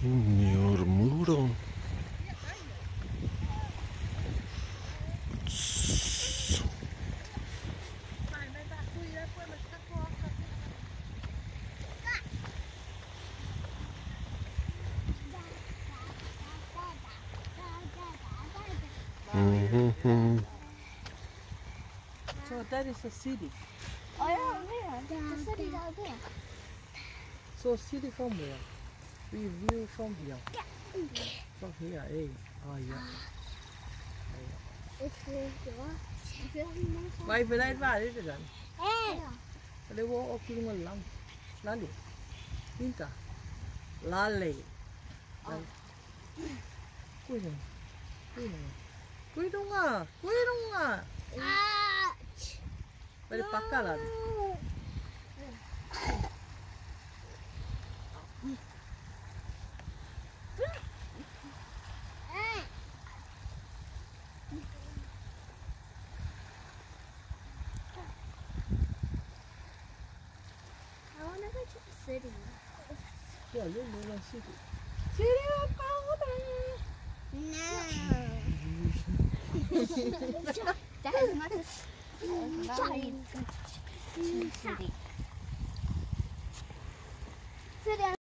Junior muro. So that is a city. Oh yeah, there. The city out there. So city from where? We view from here. From here, eh? Oh yeah. Vai về đây vào đi được rồi. Đây vô ở kia mà lắm. Lá đi. Pinta. Lá lệ. Cui này. Cui này. Cui dong à. Cui dong à. Vai de pakalan. I want to go to the city. Yeah, you know the city. City of powder. No. That is not the city. City.